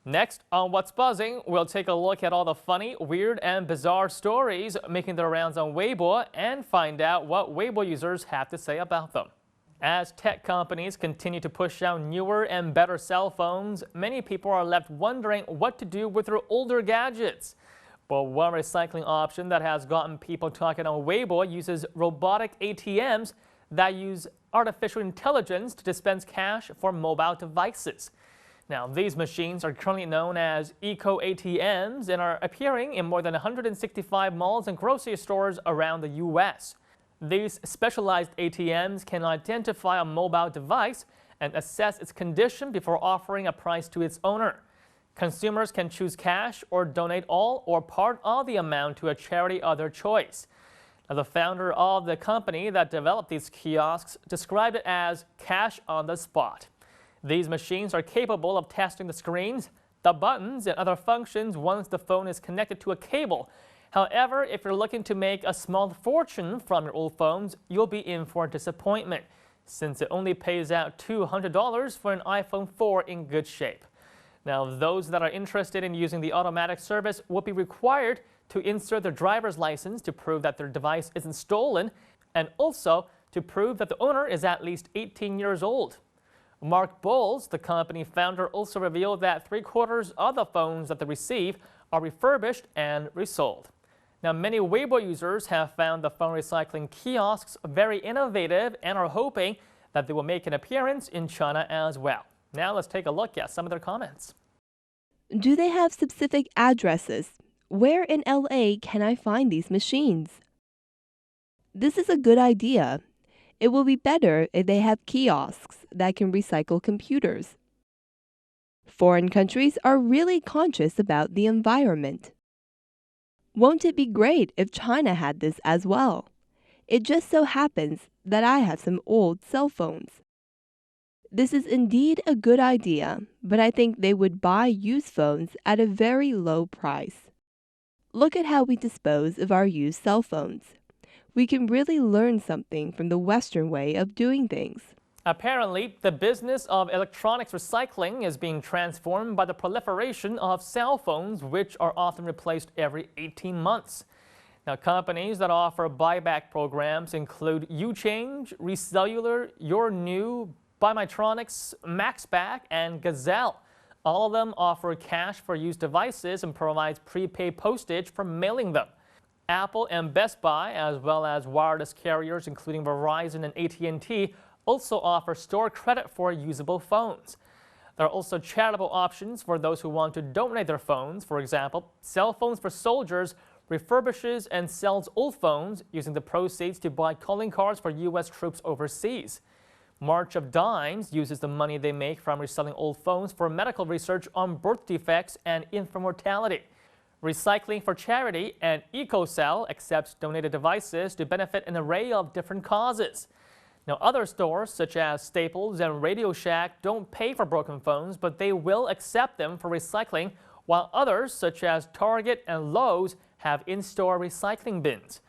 Next on What's Buzzing, we'll take a look at all the funny, weird, and bizarre stories making their rounds on Weibo and find out what Weibo users have to say about them. As tech companies continue to push out newer and better cell phones, many people are left wondering what to do with their older gadgets. But one recycling option that has gotten people talking on Weibo uses robotic ATMs that use artificial intelligence to dispense cash for mobile devices. Now, these machines are currently known as eco-ATMs and are appearing in more than 165 malls and grocery stores around the U.S. These specialized ATMs can identify a mobile device and assess its condition before offering a price to its owner. Consumers can choose cash or donate all or part of the amount to a charity of their choice. Now, the founder of the company that developed these kiosks described it as cash on the spot. These machines are capable of testing the screens, the buttons, and other functions once the phone is connected to a cable. However, if you're looking to make a small fortune from your old phones, you'll be in for a disappointment, since it only pays out $200 for an iPhone 4 in good shape. Now, those that are interested in using the automatic service will be required to insert their driver's license to prove that their device isn't stolen, and also to prove that the owner is at least 18 years old. Mark Bowles, the company founder, also revealed that 3/4 of the phones that they receive are refurbished and resold. Now, many Weibo users have found the phone recycling kiosks very innovative and are hoping that they will make an appearance in China as well. Now, let's take a look at some of their comments. Do they have specific addresses? Where in LA can I find these machines? This is a good idea. It will be better if they have kiosks that can recycle computers. Foreign countries are really conscious about the environment. Won't it be great if China had this as well? It just so happens that I have some old cell phones. This is indeed a good idea, but I think they would buy used phones at a very low price. Look at how we dispose of our used cell phones. We can really learn something from the Western way of doing things. Apparently, the business of electronics recycling is being transformed by the proliferation of cell phones, which are often replaced every 18 months. Now, companies that offer buyback programs include UChange, Recellular, Your New, Buymetronics, MaxBack, and Gazelle. All of them offer cash for used devices and provides prepaid postage for mailing them. Apple and Best Buy, as well as wireless carriers including Verizon and AT&T, also offer store credit for usable phones. There are also charitable options for those who want to donate their phones. For example, Cell Phones for Soldiers refurbishes and sells old phones using the proceeds to buy calling cards for U.S. troops overseas. March of Dimes uses the money they make from reselling old phones for medical research on birth defects and infant mortality. Recycling for Charity and EcoCell accepts donated devices to benefit an array of different causes. Now, other stores such as Staples and Radio Shack don't pay for broken phones, but they will accept them for recycling, while others such as Target and Lowe's have in-store recycling bins.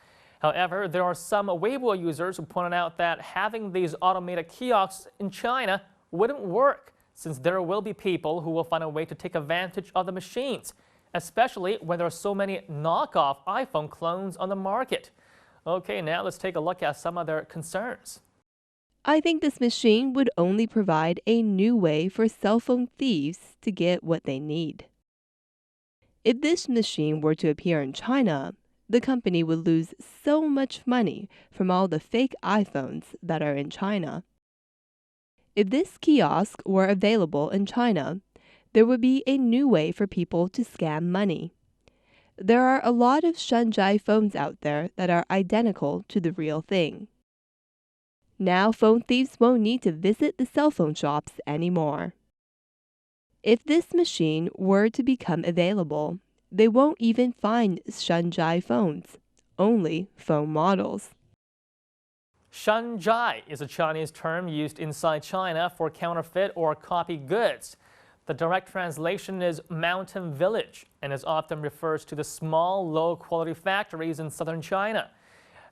However, there are some Weibo users who pointed out that having these automated kiosks in China wouldn't work, since there will be people who will find a way to take advantage of the machines, especially when there are so many knockoff iPhone clones on the market. Okay, now let's take a look at some of their concerns. I think this machine would only provide a new way for cell phone thieves to get what they need. If this machine were to appear in China, the company would lose so much money from all the fake iPhones that are in China. If this kiosk were available in China, there would be a new way for people to scam money. There are a lot of Shanzhai phones out there that are identical to the real thing. Now phone thieves won't need to visit the cell phone shops anymore. If this machine were to become available, they won't even find Shanzhai phones, only phone models. Shanzhai is a Chinese term used inside China for counterfeit or copied goods. The direct translation is mountain village and is often refers to the small, low-quality factories in southern China.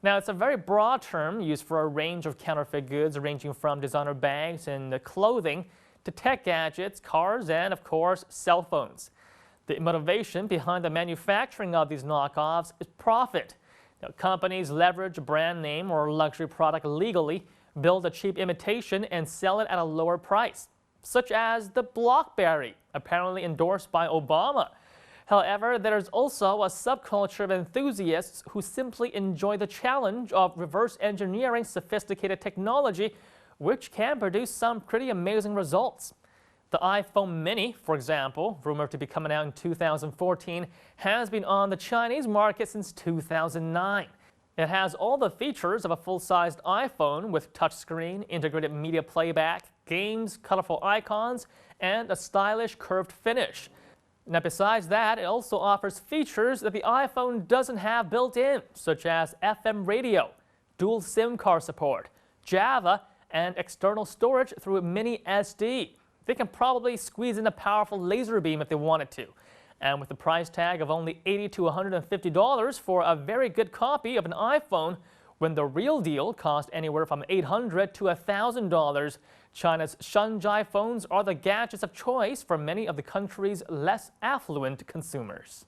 Now, it's a very broad term used for a range of counterfeit goods ranging from designer bags and clothing to tech gadgets, cars, and of course, cell phones. The motivation behind the manufacturing of these knockoffs is profit. Now, companies leverage a brand name or luxury product legally, build a cheap imitation, and sell it at a lower price, such as the BlackBerry, apparently endorsed by Obama. However, there's also a subculture of enthusiasts who simply enjoy the challenge of reverse engineering sophisticated technology, which can produce some pretty amazing results. The iPhone mini, for example, rumored to be coming out in 2014, has been on the Chinese market since 2009. It has all the features of a full-sized iPhone with touchscreen, integrated media playback, games, colorful icons, and a stylish curved finish. Now, besides that, it also offers features that the iPhone doesn't have built in, such as FM radio, dual SIM card support, Java, and external storage through mini SD. They can probably squeeze in a powerful laser beam if they wanted to. And with the price tag of only $80 to $150 for a very good copy of an iPhone, when the real deal cost anywhere from $800 to $1,000, China's Shanzhai phones are the gadgets of choice for many of the country's less affluent consumers.